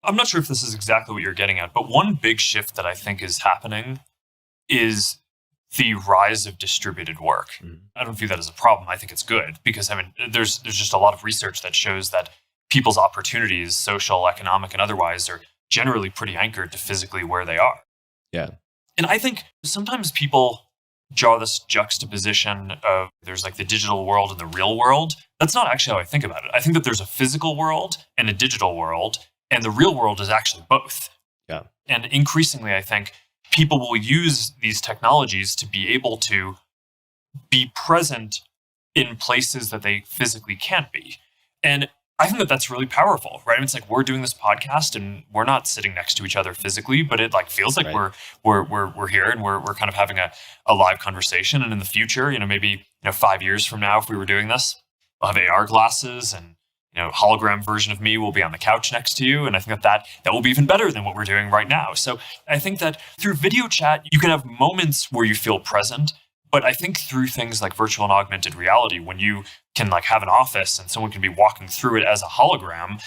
I'm not sure if this is exactly what you're getting at, but one big shift that I think is happening is the rise of distributed work. I don't view that as a problem. I think it's good because there's just a lot of research that shows that people's opportunities, social, economic, and otherwise, are generally pretty anchored to physically where they are. Yeah. And I think sometimes people draw this juxtaposition of there's like the digital world and the real world. That's not actually how I think about it. I think that there's a physical world and a digital world, and the real world is actually both. Yeah. And increasingly, I think people will use these technologies to be able to be present in places that they physically can't be. And I think that that's really powerful, right? I mean, it's like we're doing this podcast and we're not sitting next to each other physically, but it like feels like Right. we're here and we're kind of having a live conversation. And in the future, maybe 5 years from now, if we were doing this, we'll have AR glasses and hologram version of me will be on the couch next to you. And I think that will be even better than what we're doing right now. So I think that through video chat, you can have moments where you feel present. But I think through things like virtual and augmented reality, when you can like have an office and someone can be walking through it as a hologram,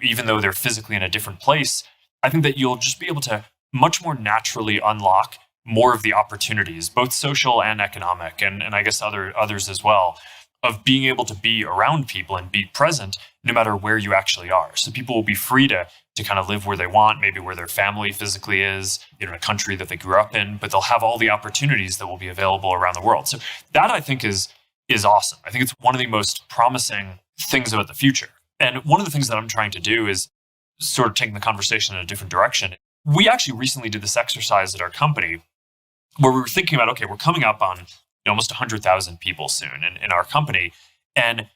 even though they're physically in a different place, I think that you'll just be able to much more naturally unlock more of the opportunities, both social and economic, and I guess others as well, of being able to be around people and be present no matter where you actually are. So people will be free to kind of live where they want, maybe where their family physically is, in a country that they grew up in, but they'll have all the opportunities that will be available around the world. So that I think is awesome. I think it's one of the most promising things about the future. And one of the things that I'm trying to do is sort of taking the conversation in a different direction. We actually recently did this exercise at our company where we were thinking about, okay, we're coming up on almost 100,000 people soon in our company. And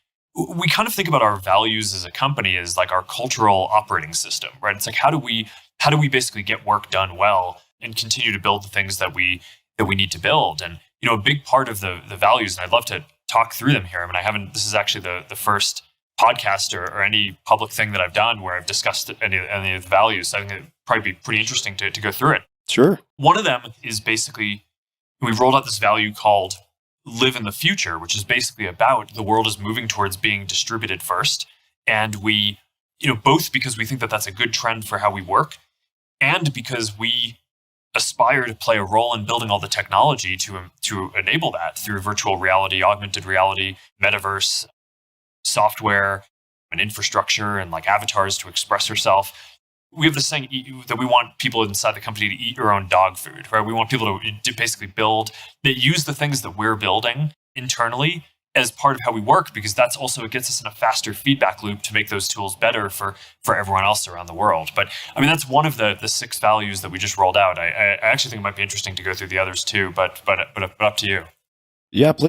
we kind of think about our values as a company as like our cultural operating system, right? It's like, how do we basically get work done well and continue to build the things that we need to build? And, a big part of the values, and I'd love to talk through them here. I mean, this is actually the first podcast or any public thing that I've done where I've discussed any of the values. So I think it'd probably be pretty interesting to go through it. Sure. One of them is basically, we've rolled out this value called live in the future, which is basically about the world is moving towards being distributed first. And we, both because we think that that's a good trend for how we work and because we aspire to play a role in building all the technology to enable that through virtual reality, augmented reality, metaverse, software, and infrastructure, and like avatars to express yourself. We have this saying that we want people inside the company to eat your own dog food, right? We want people to basically use the things that we're building internally as part of how we work, because that's also, it gets us in a faster feedback loop to make those tools better for everyone else around the world. But I mean, that's one of the 6 values that we just rolled out. I actually think it might be interesting to go through the others too, but up to you. Yeah, please.